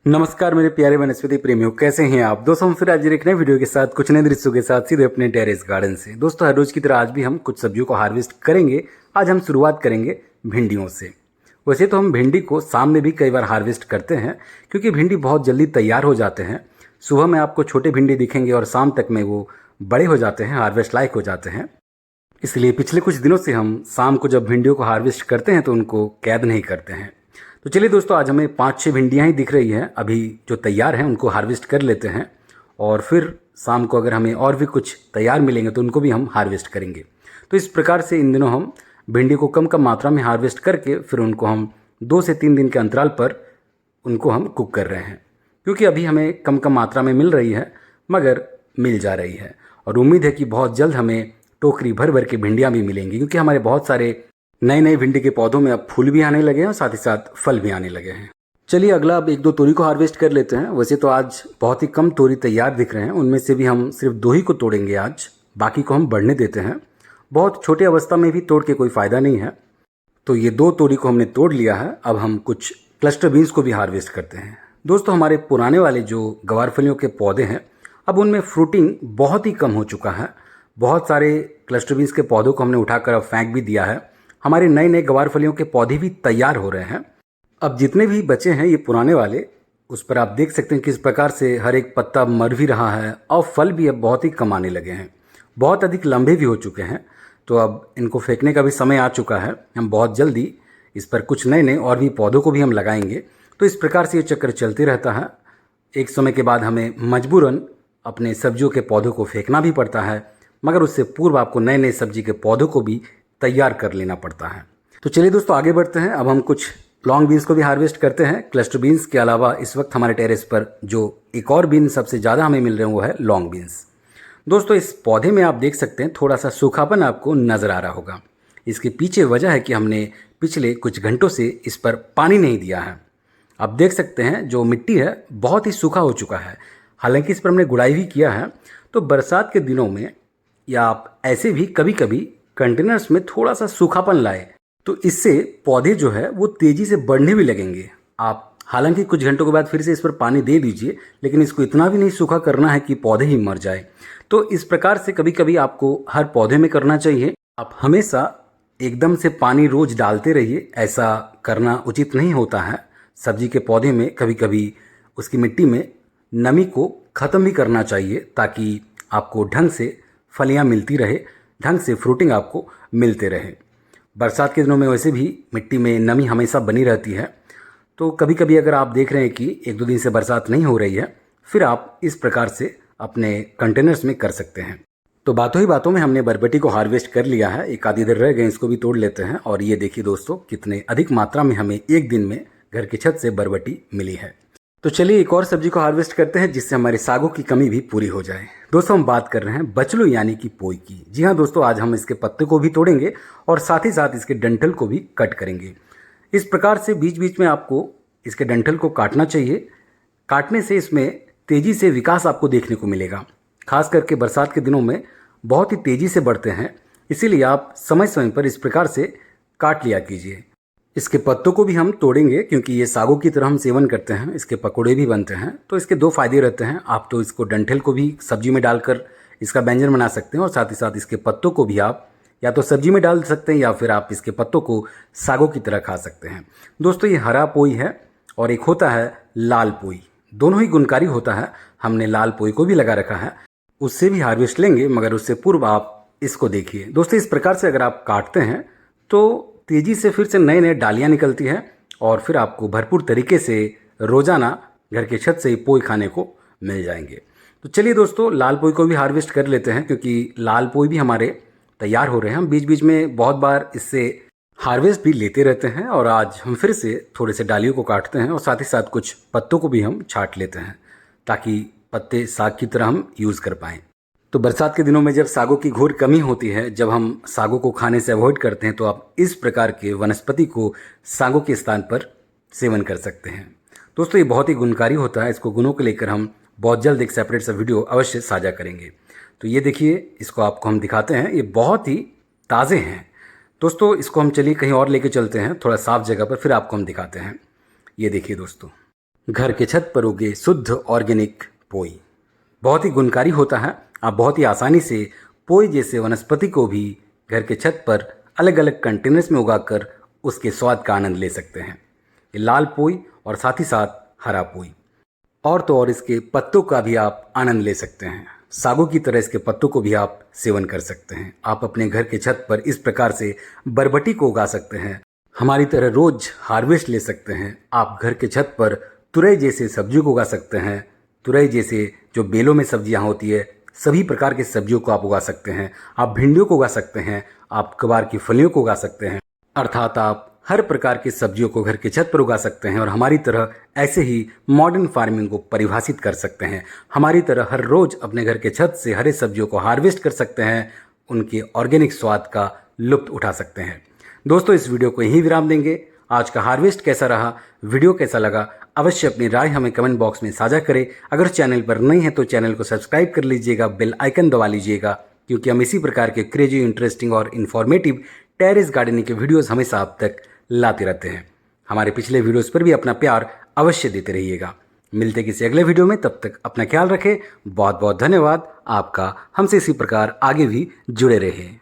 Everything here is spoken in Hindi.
नमस्कार मेरे प्यारे वनस्पति प्रेमियों, कैसे हैं आप दोस्तों। हम फिर आज एक नए वीडियो के साथ कुछ नए दृश्यों के साथ सीधे अपने टेरेस गार्डन से। दोस्तों हर रोज की तरह आज भी हम कुछ सब्जियों को हार्वेस्ट करेंगे। आज हम शुरुआत करेंगे भिंडियों से। वैसे तो हम भिंडी को शाम में भी कई बार हार्वेस्ट करते हैं क्योंकि भिंडी बहुत जल्दी तैयार हो जाते हैं। सुबह में आपको छोटे भिंडी दिखेंगे और शाम तक में वो बड़े हो जाते हैं, हार्वेस्ट लायक हो जाते हैं। इसलिए पिछले कुछ दिनों से हम शाम को जब भिंडियों को हार्वेस्ट करते हैं तो उनको कैद नहीं करते हैं। तो चलिए दोस्तों, आज हमें 5-6 भिंडियाँ ही दिख रही हैं अभी जो तैयार हैं, उनको हार्वेस्ट कर लेते हैं और फिर शाम को अगर हमें और भी कुछ तैयार मिलेंगे तो उनको भी हम हार्वेस्ट करेंगे। तो इस प्रकार से इन दिनों हम भिंडी को कम कम मात्रा में हार्वेस्ट करके फिर उनको हम 2 से 3 दिन के अंतराल पर उनको हम कुक कर रहे हैं, क्योंकि अभी हमें कम कम मात्रा में मिल रही है मगर मिल जा रही है। और उम्मीद है कि बहुत जल्द हमें टोकरी भर भर के भिंडियाँ भी मिलेंगी, क्योंकि हमारे बहुत सारे नए नए भिंडी के पौधों में अब फूल भी आने लगे हैं और साथ ही साथ फल भी आने लगे हैं। चलिए अगला अब 1-2 तोरी को हार्वेस्ट कर लेते हैं। वैसे तो आज बहुत ही कम तोरी तैयार दिख रहे हैं, उनमें से भी हम सिर्फ 2 ही को तोड़ेंगे आज, बाकी को हम बढ़ने देते हैं। बहुत छोटे अवस्था में भी तोड़ के कोई फ़ायदा नहीं है। तो ये 2 तोरी को हमने तोड़ लिया है। अब हम कुछ क्लस्टर बीन्स को भी हार्वेस्ट करते हैं। दोस्तों हमारे पुराने वाले जो गवारफलियों के पौधे हैं, अब उनमें फ्रूटिंग बहुत ही कम हो चुका है। बहुत सारे क्लस्टर बीन्स के पौधों को हमने उठाकर अब फेंक भी दिया है। हमारे नए नए गवारफलियों के पौधे भी तैयार हो रहे हैं। अब जितने भी बचे हैं ये पुराने वाले, उस पर आप देख सकते हैं किस प्रकार से हर एक पत्ता मर भी रहा है और फल भी अब बहुत ही कम आने लगे हैं, बहुत अधिक लंबे भी हो चुके हैं। तो अब इनको फेंकने का भी समय आ चुका है। हम बहुत जल्दी इस पर कुछ नए नए और भी पौधों को भी हम लगाएंगे। तो इस प्रकार से ये चक्कर चलते रहता है। एक समय के बाद हमें मजबूरन अपने सब्जियों के पौधों को फेंकना भी पड़ता है, मगर उससे पूर्व आपको नए नए सब्जी के पौधों को भी तैयार कर लेना पड़ता है। तो चलिए दोस्तों आगे बढ़ते हैं। अब हम कुछ लॉन्ग बीन्स को भी हार्वेस्ट करते हैं। क्लस्टर बीन्स के अलावा इस वक्त हमारे टेरेस पर जो एक और बीन सबसे ज़्यादा हमें मिल रहे हैं वो है लॉन्ग बीन्स। दोस्तों इस पौधे में आप देख सकते हैं थोड़ा सा सूखापन आपको नज़र आ रहा होगा। इसके पीछे वजह है कि हमने पिछले कुछ घंटों से इस पर पानी नहीं दिया है। आप देख सकते हैं जो मिट्टी है बहुत ही सूखा हो चुका है। हालांकि इस पर हमने गुड़ाई भी किया है। तो बरसात के दिनों में या आप ऐसे भी कभी कभी कंटेनर्स में थोड़ा सा सूखापन लाए तो इससे पौधे जो है वो तेज़ी से बढ़ने भी लगेंगे। आप हालांकि कुछ घंटों के बाद फिर से इस पर पानी दे दीजिए, लेकिन इसको इतना भी नहीं सूखा करना है कि पौधे ही मर जाए। तो इस प्रकार से कभी कभी आपको हर पौधे में करना चाहिए। आप हमेशा एकदम से पानी रोज डालते रहिए, ऐसा करना उचित नहीं होता है। सब्जी के पौधे में कभी कभी उसकी मिट्टी में नमी को ख़त्म भी करना चाहिए, ताकि आपको ढंग से फलियाँ मिलती रहे, ढंग से फ्रूटिंग आपको मिलते रहे। बरसात के दिनों में वैसे भी मिट्टी में नमी हमेशा बनी रहती है। तो कभी कभी अगर आप देख रहे हैं कि 1-2 दिन से बरसात नहीं हो रही है, फिर आप इस प्रकार से अपने कंटेनर्स में कर सकते हैं। तो बातों ही बातों में हमने बरबटी को हार्वेस्ट कर लिया है। एक आधी इधर रह गए, इसको भी तोड़ लेते हैं। और ये देखिए दोस्तों कितने अधिक मात्रा में हमें एक दिन में घर की छत से बरबटी मिली है। तो चलिए एक और सब्जी को हार्वेस्ट करते हैं जिससे हमारे सागों की कमी भी पूरी हो जाए। दोस्तों हम बात कर रहे हैं बचलू यानी कि पोई की। जी हाँ दोस्तों, आज हम इसके पत्ते को भी तोड़ेंगे और साथ ही साथ इसके डंठल को भी कट करेंगे। इस प्रकार से बीच बीच में आपको इसके डंठल को काटना चाहिए। काटने से इसमें तेज़ी से विकास आपको देखने को मिलेगा। खास करके बरसात के दिनों में बहुत ही तेज़ी से बढ़ते हैं, इसीलिए आप समय समय पर इस प्रकार से काट लिया कीजिए। इसके पत्तों को भी हम तोड़ेंगे क्योंकि ये सागों की तरह हम सेवन करते हैं, इसके पकौड़े भी बनते हैं। तो इसके 2 फायदे रहते हैं। आप तो इसको डंठल को भी सब्जी में डालकर इसका व्यंजन बना सकते हैं और साथ ही साथ इसके पत्तों को भी आप या तो सब्जी में डाल सकते हैं या फिर आप इसके पत्तों को सागों की तरह खा सकते हैं। दोस्तों ये हरा पोई है और एक होता है लाल पोई, दोनों ही गुणकारी होता है। हमने लाल पोई को भी लगा रखा है, उससे भी हार्वेस्ट लेंगे, मगर उससे पूर्व आप इसको देखिए। दोस्तों इस प्रकार से अगर आप काटते हैं तो तेज़ी से फिर से नए नए डालियाँ निकलती हैं और फिर आपको भरपूर तरीके से रोज़ाना घर के छत से ही पोई खाने को मिल जाएंगे। तो चलिए दोस्तों लाल पोई को भी हार्वेस्ट कर लेते हैं, क्योंकि लाल पोई भी हमारे तैयार हो रहे हैं। हम बीच बीच में बहुत बार इससे हार्वेस्ट भी लेते रहते हैं और आज हम फिर से थोड़े से डालियों को काटते हैं और साथ ही साथ कुछ पत्तों को भी हम छांट लेते हैं, ताकि पत्ते साग की तरह हम यूज़ कर पाएँ। तो बरसात के दिनों में जब सागों की घोर कमी होती है, जब हम सागों को खाने से अवॉइड करते हैं, तो आप इस प्रकार के वनस्पति को सागों के स्थान पर सेवन कर सकते हैं। दोस्तों ये बहुत ही गुणकारी होता है। इसको गुणों को लेकर हम बहुत जल्द एक सेपरेट सा वीडियो अवश्य साझा करेंगे। तो ये देखिए, इसको आपको हम दिखाते हैं, ये बहुत ही ताज़े हैं। दोस्तों इसको हम चलिए कहीं और लेके चलते हैं, थोड़ा साफ जगह पर, फिर आपको हम दिखाते हैं। ये देखिए दोस्तों, घर के छत पर उगे शुद्ध ऑर्गेनिक पोई बहुत ही गुणकारी होता है। आप बहुत ही आसानी से पोई जैसे वनस्पति को भी घर के छत पर अलग अलग कंटेनर्स में उगाकर उसके स्वाद का आनंद ले सकते हैं। ये लाल पोई और साथ ही साथ हरा पोई और तो और इसके पत्तों का भी आप आनंद ले सकते हैं। सागों की तरह इसके पत्तों को भी आप सेवन कर सकते हैं। आप अपने घर के छत पर इस प्रकार से बरबटी को उगा सकते हैं। हमारी तरह रोज हार्वेस्ट ले सकते हैं। आप घर के छत पर तुरई जैसे सब्जियों को उगा सकते हैं। तुरई जैसे जो बेलों में सब्जियां होती है, सभी प्रकार की सब्जियों को आप उगा सकते हैं। आप भिंडियों को उगा सकते हैं। आप कबार की फलियों को उगा सकते हैं। अर्थात आप हर प्रकार की सब्जियों को घर के छत पर उगा सकते हैं और हमारी तरह ऐसे ही मॉडर्न फार्मिंग को परिभाषित कर सकते हैं। हमारी तरह हर रोज अपने घर के छत से हरे सब्जियों को हार्वेस्ट कर सकते हैं, उनके ऑर्गेनिक स्वाद का लुत्फ उठा सकते हैं। दोस्तों, इस वीडियो को यहीं विराम देंगे। आज का हार्वेस्ट कैसा रहा, वीडियो कैसा लगा, अवश्य अपनी राय हमें कमेंट बॉक्स में साझा करें। अगर चैनल पर नए हैं तो चैनल को सब्सक्राइब कर लीजिएगा, बेल आइकन दबा लीजिएगा, क्योंकि हम इसी प्रकार के क्रेजी, इंटरेस्टिंग और इन्फॉर्मेटिव टेरेस गार्डनिंग के वीडियोस हमेशा आप तक लाते रहते हैं। हमारे पिछले वीडियोस पर भी अपना प्यार अवश्य देते रहिएगा। मिलते किसी अगले वीडियो में, तब तक अपना ख्याल रखें। बहुत बहुत धन्यवाद आपका हमसे इसी प्रकार आगे भी जुड़े रहें।